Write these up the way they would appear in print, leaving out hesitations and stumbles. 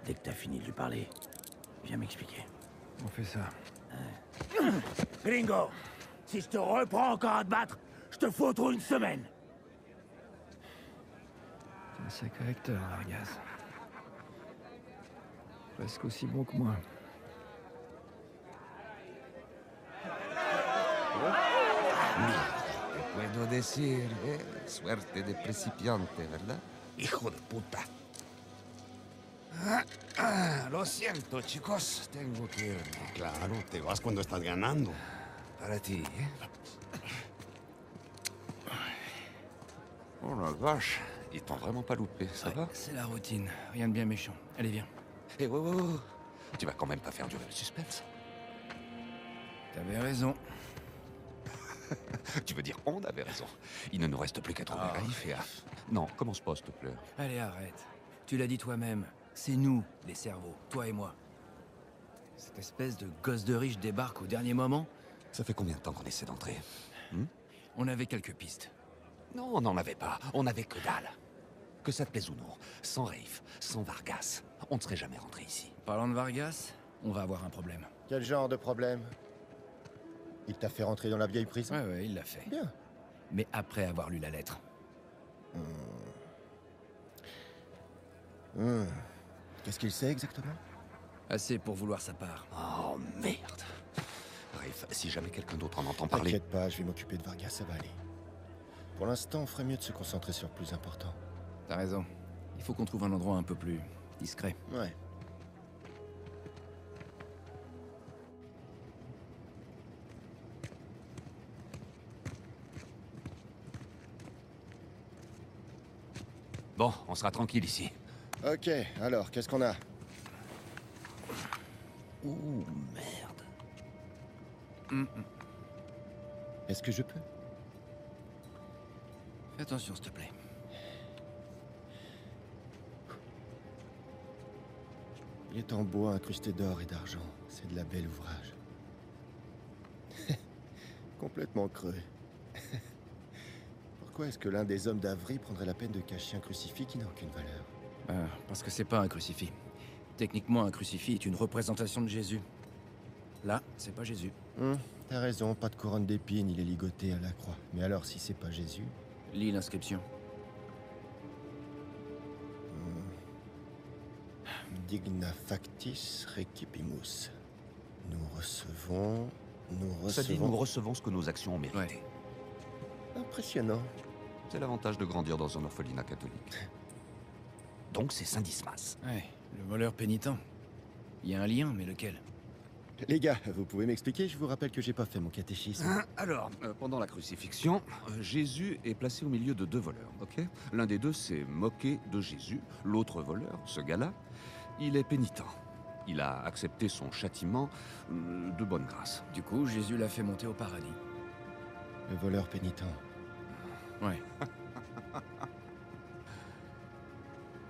Dès que t'as fini de lui parler, viens m'expliquer. On fait ça. Gringo, si je te reprends encore à te battre, je te foutre une semaine. C'est un sacré acteur, Vargas. Presque aussi bon que moi. Puedo decir, suerte de principiante, ¿verdad? Hijo de puta. Lo siento, chicos. Tengo que irme. Claro, te vas cuando estás ganando. Para ti, ¿eh? Oh la vache, ils t'ont vraiment pas loupé, ça va? C'est la routine, rien de bien méchant. Allez, viens. Eh, oh. Tu vas quand même pas faire durer le suspense. T'avais raison. Tu veux dire on avait raison. Il ne nous reste plus qu'à trouver Raif et à... Non, commence pas, s'il te plaît. Allez, arrête. Tu l'as dit toi-même. C'est nous, les cerveaux, toi et moi. Cette espèce de gosse de riche débarque au dernier moment. Ça fait combien de temps qu'on essaie d'entrer? On avait quelques pistes. Non, on n'en avait pas. On avait que dalle. Que ça te plaise ou non, sans Raif, sans Vargas, on ne serait jamais rentré ici. Parlant de Vargas, on va avoir un problème. Quel genre de problème? Il t'a fait rentrer dans la vieille prison? Ouais, il l'a fait. Bien. Mais après avoir lu la lettre. Qu'est-ce qu'il sait exactement? Assez pour vouloir sa part. Oh merde. Raif, si jamais quelqu'un d'autre en entend parler... T'inquiète pas, je vais m'occuper de Vargas, ça va aller. Pour l'instant, on ferait mieux de se concentrer sur le plus important. T'as raison. Il faut qu'on trouve un endroit un peu plus discret. Ouais. Bon, on sera tranquille ici. Ok, alors, qu'est-ce qu'on a? Ouh, merde. Est-ce que je peux? Fais attention, s'il te plaît. Il est en bois incrusté d'or et d'argent. C'est de la belle ouvrage. Complètement creux. Pourquoi est-ce que l'un des hommes d'Avry prendrait la peine de cacher un crucifix qui n'a aucune valeur? Parce que c'est pas un crucifix. Techniquement, un crucifix est une représentation de Jésus. Là, c'est pas Jésus. T'as raison, pas de couronne d'épines, il est ligoté à la croix. Mais alors, si c'est pas Jésus... Lis l'inscription. Digna factis recipimus. Nous recevons... Ça dit nous recevons ce que nos actions ont mérité. Ouais. Impressionnant. C'est l'avantage de grandir dans un orphelinat catholique. Donc c'est Saint Dismas. Ouais, le voleur pénitent. Il y a un lien, mais lequel? Les gars, vous pouvez m'expliquer? Je vous rappelle que j'ai pas fait mon catéchisme. Alors, pendant la crucifixion, Jésus est placé au milieu de deux voleurs, ok? L'un des deux s'est moqué de Jésus. L'autre voleur, ce gars-là, il est pénitent. Il a accepté son châtiment de bonne grâce. Du coup, Jésus l'a fait monter au paradis. Le voleur pénitent. Ouais.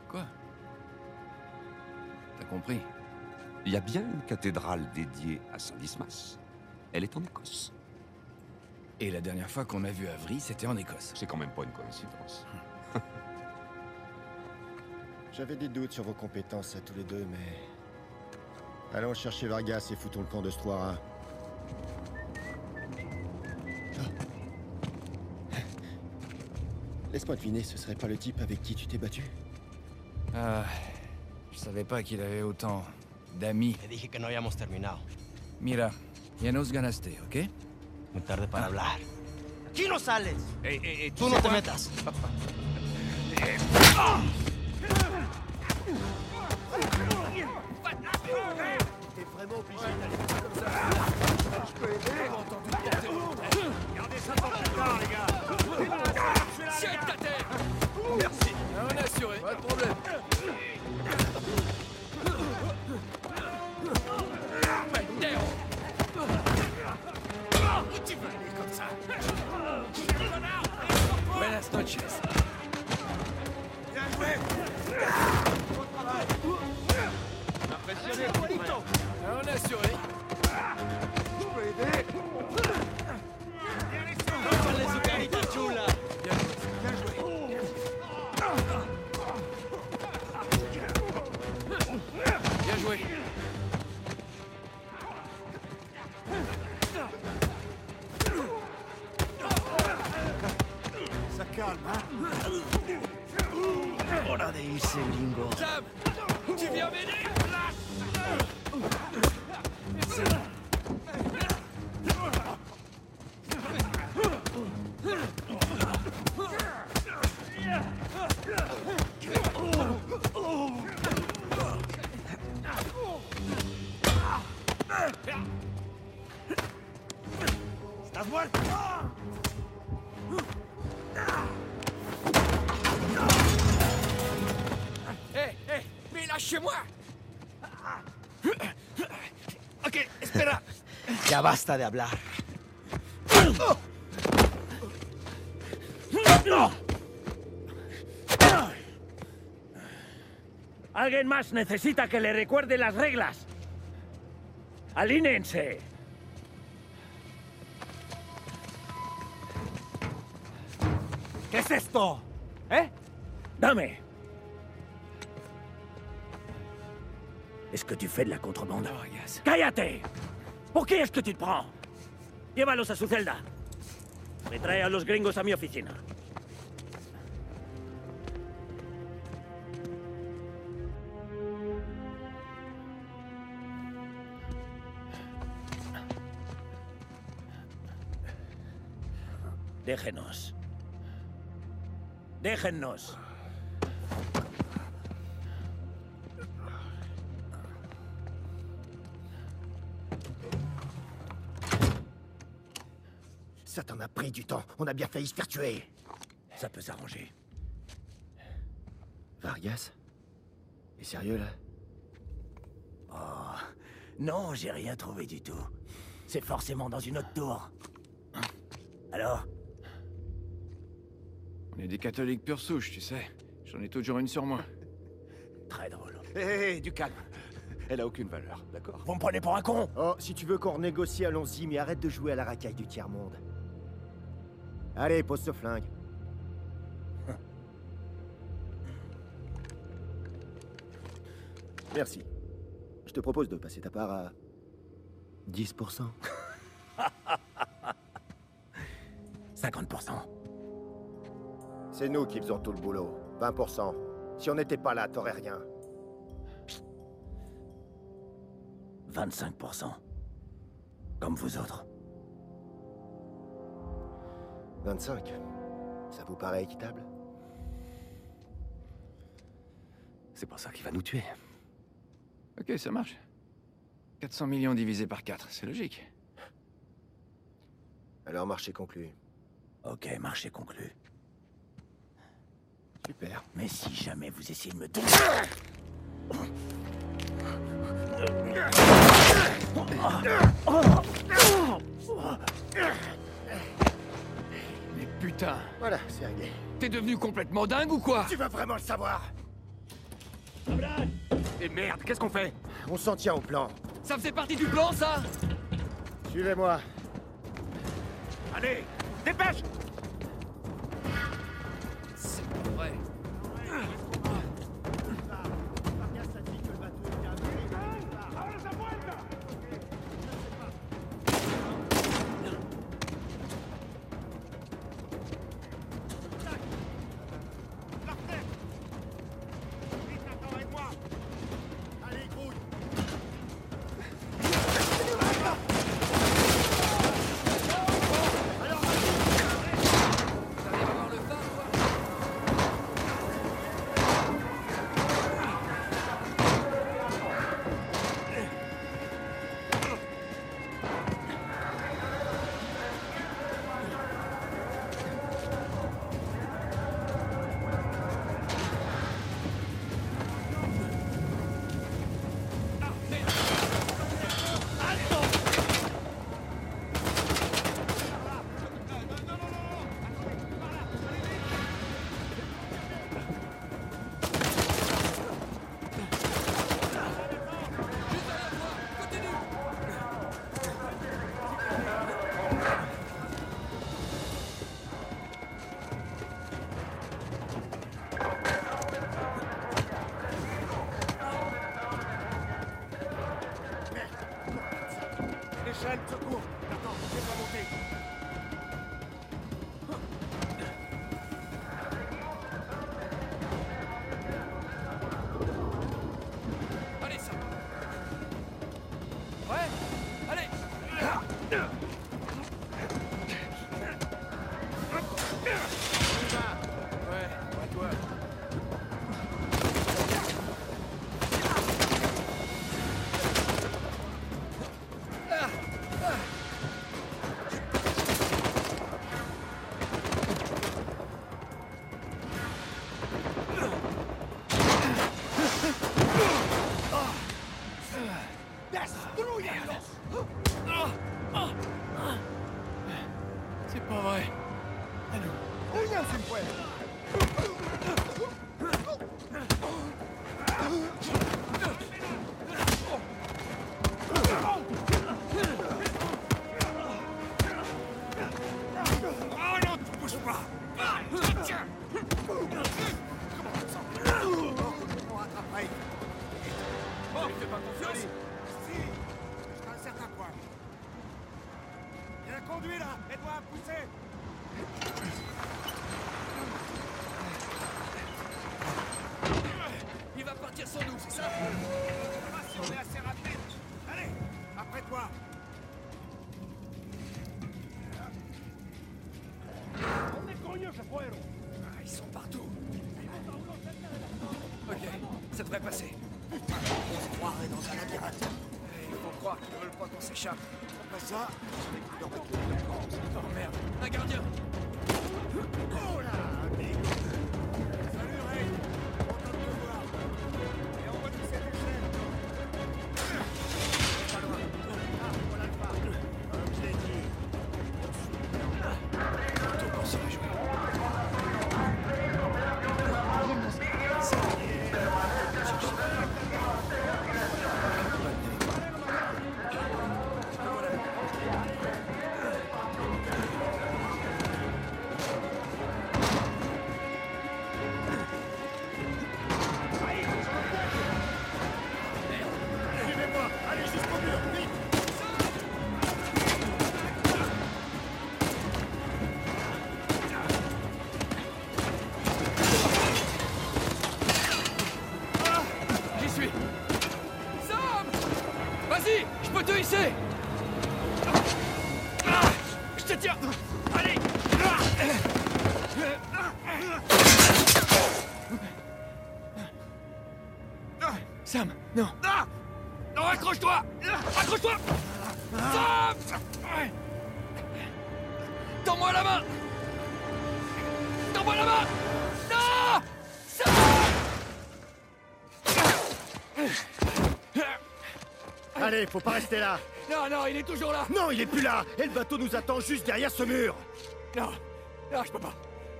Quoi? T'as compris? Il y a bien une cathédrale dédiée à Saint Dismas. Elle est en Écosse. Et la dernière fois qu'on a vu Avry, c'était en Écosse. C'est quand même pas une coïncidence. J'avais des doutes sur vos compétences à tous les deux, mais... Allons chercher Vargas et foutons le camp de Stoira. Laisse-moi deviner, ce serait pas le type avec qui tu t'es battu? Je savais pas qu'il avait autant d'amis. Te dije que no habíamos terminado. Mira, ya nos ganaste, ¿ok? Muy tarde para hablar. ¡Aquí no sales! ¿Tú Tú no te metas. T'es vraiment obligé d'aller comme ça. Je peux aider. Entendu de porter. Gardez ça pour plus tard, les gars. Tiens ta tête! Merci. On a assuré, pas de problème. Où tu veux aller comme ça? Buenas noches. Bien joué. Impressionné, On a assuré. Je peux aider. ¡Tómale su carita chula! Bien joué. calme, hein? Hora de irse, gringo. Sam, tu viens m'aider? ¿Estás muerto? Mais lâchez-moi! Ok, espera! Ya basta de hablar. Alguien más necesita que le recuerde las reglas. Alínense. ¿Qué es esto? ¿Eh? Dame. Est-ce que tu fais de la contrebande? Vargas. ¡Cállate! ¿Por qué es que tu te prends? Llévalos a su celda. Me trae a los gringos a mi oficina. Déjenos. Déjennos. Ça t'en a pris du temps. On a bien failli se faire tuer. Ça peut s'arranger. Vargas? T'es sérieux, là? Oh, non, j'ai rien trouvé du tout. C'est forcément dans une autre tour. Alors? On est des catholiques pure souche, tu sais. J'en ai toujours une sur moi. Très drôle. Hé, du calme. Elle a aucune valeur, d'accord? Vous me prenez pour un con? Oh, si tu veux qu'on renégocie, allons-y, mais arrête de jouer à la racaille du tiers-monde. Allez, pose ce flingue. Merci. Je te propose de passer ta part à 10%. 50%. C'est nous qui faisons tout le boulot. 20%. Si on n'était pas là, t'aurais rien. 25%. Comme vous autres. 25. Ça vous paraît équitable? C'est pas ça qui va nous tuer. Ok, ça marche. 400 millions divisé par 4, c'est logique. Alors, marché conclu. Ok, marché conclu. Super. Mais si jamais vous essayez de me... Mais putain, Voilà, c'est réglé. t'es devenu complètement dingue ou quoi? Tu vas vraiment le savoir! Et merde, qu'est-ce qu'on fait? On s'en tient au plan. Ça faisait partie du plan, ça? Suivez-moi. Allez, dépêche! C'est pas vrai. Oh non, tu bouges pas. Tiens. Bon, fais pas confiance. Si, jusqu'à un certain point. Bien conduit là, aide-moi à pousser. Il va partir sans nous, c'est ça? On verra si on est assez rapide. Allez, après toi. Ah, ils sont partout. Ok, ça devrait passer. On se croirait dans un labyrinthe. Il faut croire qu'ils ne veulent pas qu'on s'échappe. Après ça, Oh merde, un gardien! Oh là, amigo. Salut Ray. Content de te voir. Et on remet cette échelle. Pas loin. Ah, voilà le phare. Comme je l'ai dit. Tout pour se réjouir. Suivez-moi. Allez jusqu'au mur, vite. J'y suis! Sam! Vas-y! Je peux te hisser! Ah, je te tiens! Allez! Sam, non! Non, accroche-toi! Accroche-toi! Sam! Tends-moi la main! Tends-moi la main! Non! Sam! Allez, faut pas rester là. Non, non, il est toujours là! Non, il est plus là. Et le bateau nous attend juste derrière ce mur. Non, non, je peux pas.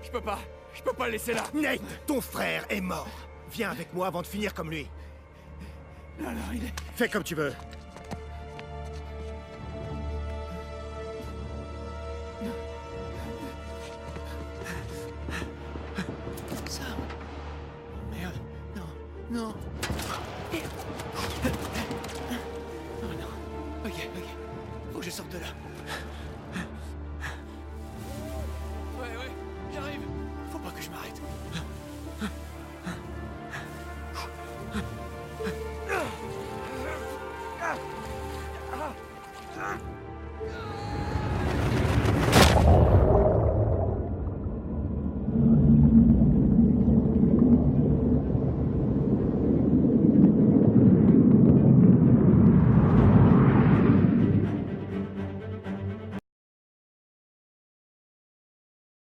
Je peux pas. Je peux pas le laisser là. Nate, ton frère est mort. Viens avec moi avant de finir comme lui. Non, non, il est... Fais comme tu veux. Sam. Merde. Non, non. Oh non. Ok, ok. Faut que je sorte de là. Ouais, ouais, j'arrive. Faut pas que je m'arrête.